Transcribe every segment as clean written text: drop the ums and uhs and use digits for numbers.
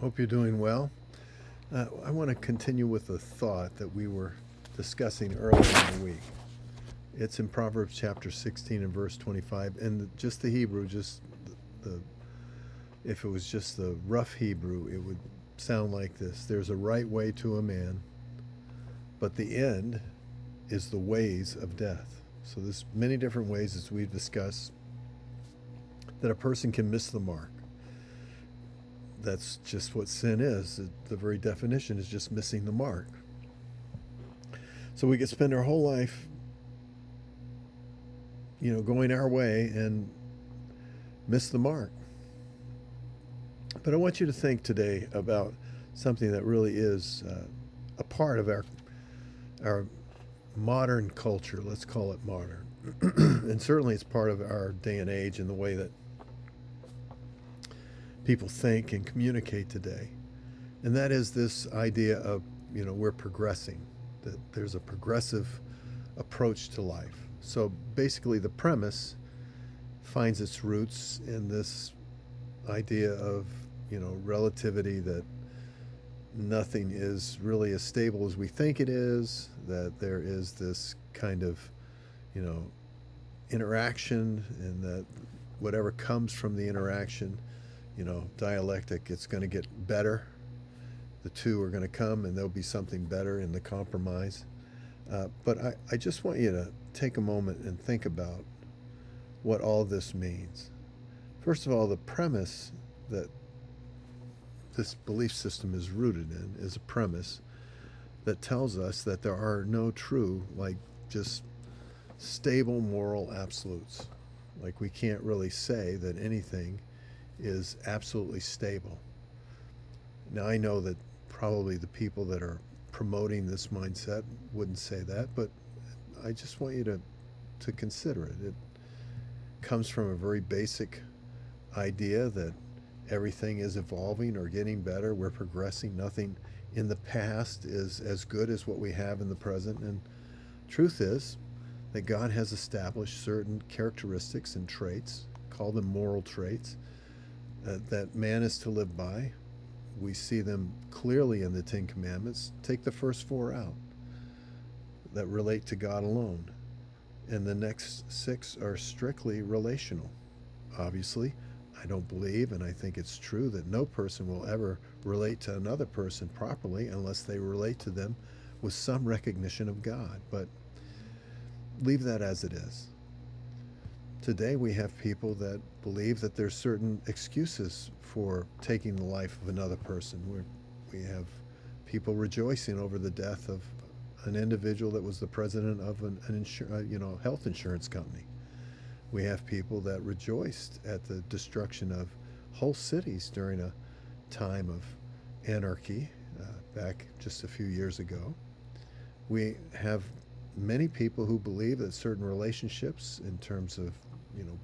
Hope you're doing well. I want to continue with the thought that we were discussing earlier in the week. It's in Proverbs chapter 16 and verse 25, and just the Hebrew, just the if it was just the rough Hebrew, it would sound like this: There's a right way to a man, but the end is the ways of death. So there's many different ways, as we've discussed, that a person can miss the mark. That's just what sin is. The very definition is just missing the mark. So we could spend our whole life, going our way and miss the mark. But I want you to think today about something that really is a part of our modern culture. Let's call it modern. And certainly it's part of our day and age and the way that people think and communicate today. And that is this idea of, we're progressing, that there's a progressive approach to life. So basically the premise finds its roots in this idea of, relativity, that nothing is really as stable as we think it is, that there is this kind of, interaction, and that whatever comes from the interaction, dialectic, it's going to get better. The two are going to come and there'll be something better in the compromise. But I just want you to take a moment and think about what all this means. First of all, the premise that this belief system is rooted in is a premise that tells us that there are no true, just stable moral absolutes. Like, we can't really say that anything is absolutely stable. Now, I know that probably the people that are promoting this mindset wouldn't say that, but I just want you to consider it. It comes from a very basic idea that everything is evolving or getting better. We're progressing. Nothing in the past is as good as what we have in the present. And truth is that God has established certain characteristics and traits, call them moral traits, that man is to live by. We see them clearly in the Ten Commandments. Take the first four out that relate to God alone. And the next six are strictly relational. Obviously, I don't believe, and I think it's true, that no person will ever relate to another person properly unless they relate to them with some recognition of God. But leave that as it is. Today we have people that believe that there's certain excuses for taking the life of another person. We have people rejoicing over the death of an individual that was the president of an health insurance company. We have people that rejoiced at the destruction of whole cities during a time of anarchy back just a few years ago. We have many people who believe that certain relationships, in terms of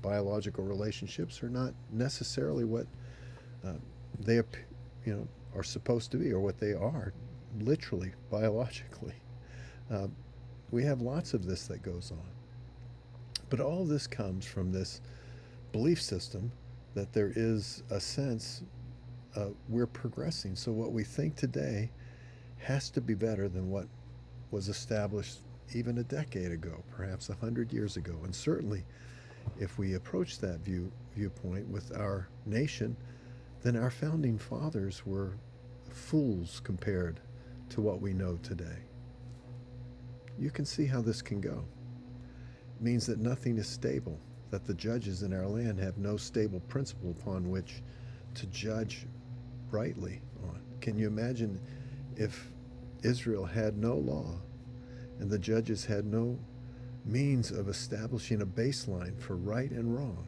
biological relationships, are not necessarily what they are supposed to be, or what they are literally biologically. We have lots of this that goes on. But all of this comes from this belief system that there is a sense we're progressing. So what we think today has to be better than what was established even a decade ago, perhaps 100 years ago. And certainly, if we approach that viewpoint with our nation, then our founding fathers were fools compared to what we know today. You can see how this can go. It means that nothing is stable, that the judges in our land have no stable principle upon which to judge rightly on. Can you imagine if Israel had no law and the judges had no means of establishing a baseline for right and wrong?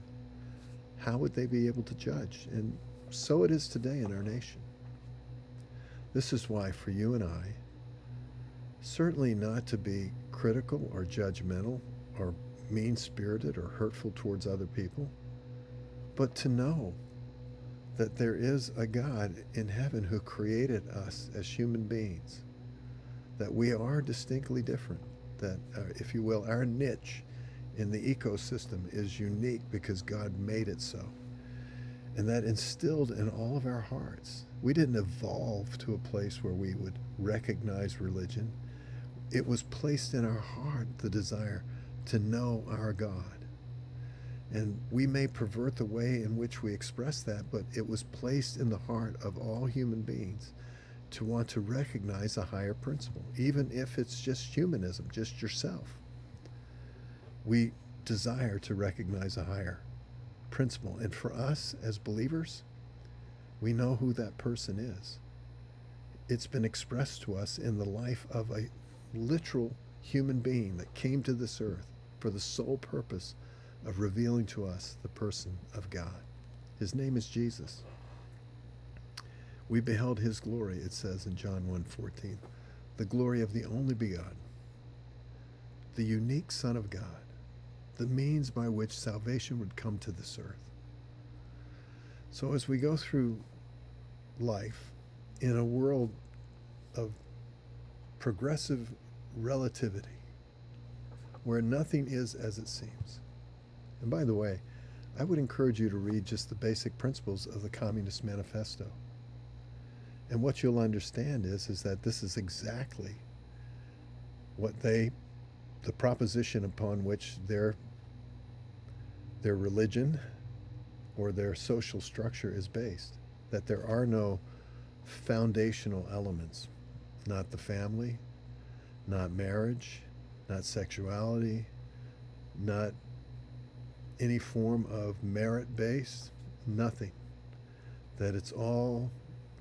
How would they be able to judge? And so it is today in our nation. This is why, for you and I, certainly not to be critical or judgmental or mean-spirited or hurtful towards other people, but to know that there is a God in heaven who created us as human beings, that we are distinctly different, that, if you will, our niche in the ecosystem is unique because God made it so. And that instilled in all of our hearts. We didn't evolve to a place where we would recognize religion. It was placed in our heart, the desire to know our God. And we may pervert the way in which we express that, but it was placed in the heart of all human beings to want to recognize a higher principle, even if it's just humanism, just yourself. We desire to recognize a higher principle. And for us as believers, we know who that person is. It's been expressed to us in the life of a literal human being that came to this earth for the sole purpose of revealing to us the person of God. His name is Jesus. We beheld his glory, it says in John 1:14, the glory of the only begotten, the unique Son of God, the means by which salvation would come to this earth. So as we go through life in a world of progressive relativity, where nothing is as it seems. And by the way, I would encourage you to read just the basic principles of the Communist Manifesto. And what you'll understand is that this is exactly what the proposition upon which their religion or their social structure is based. That there are no foundational elements, not the family, not marriage, not sexuality, not any form of merit-based, nothing. That it's all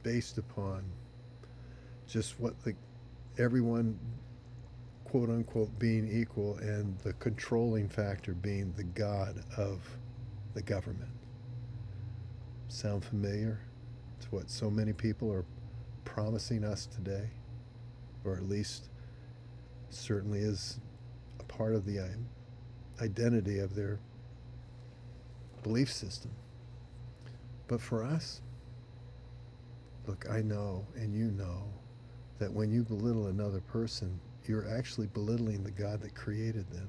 based upon just what everyone, quote unquote, being equal, and the controlling factor being the God of the government. Sound familiar to what so many people are promising us today? Or at least certainly is a part of the identity of their belief system. But for us, look, I know and you know that when you belittle another person, you're actually belittling the God that created them.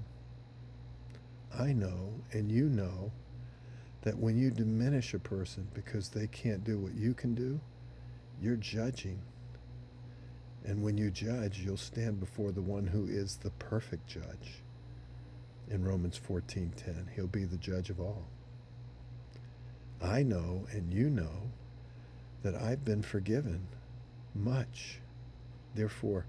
I know and you know that when you diminish a person because they can't do what you can do, you're judging. And when you judge, you'll stand before the one who is the perfect judge. In Romans 14:10, he'll be the judge of all. I know and you know that I've been forgiven much. Therefore,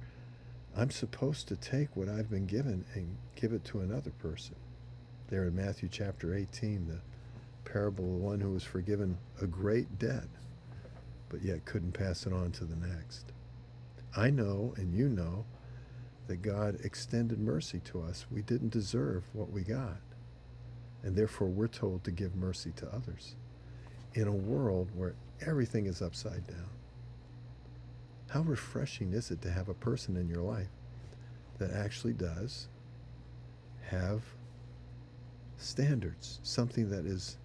I'm supposed to take what I've been given and give it to another person. There in Matthew chapter 18, the parable of the one who was forgiven a great debt, but yet couldn't pass it on to the next. I know and you know that God extended mercy to us. We didn't deserve what we got, and therefore we're told to give mercy to others in a world where everything is upside down. How refreshing is it to have a person in your life that actually does have standards, something that is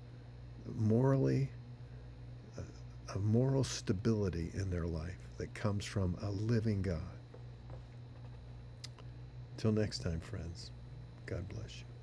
morally, a moral stability in their life that comes from a living God. Till next time, friends, God bless you.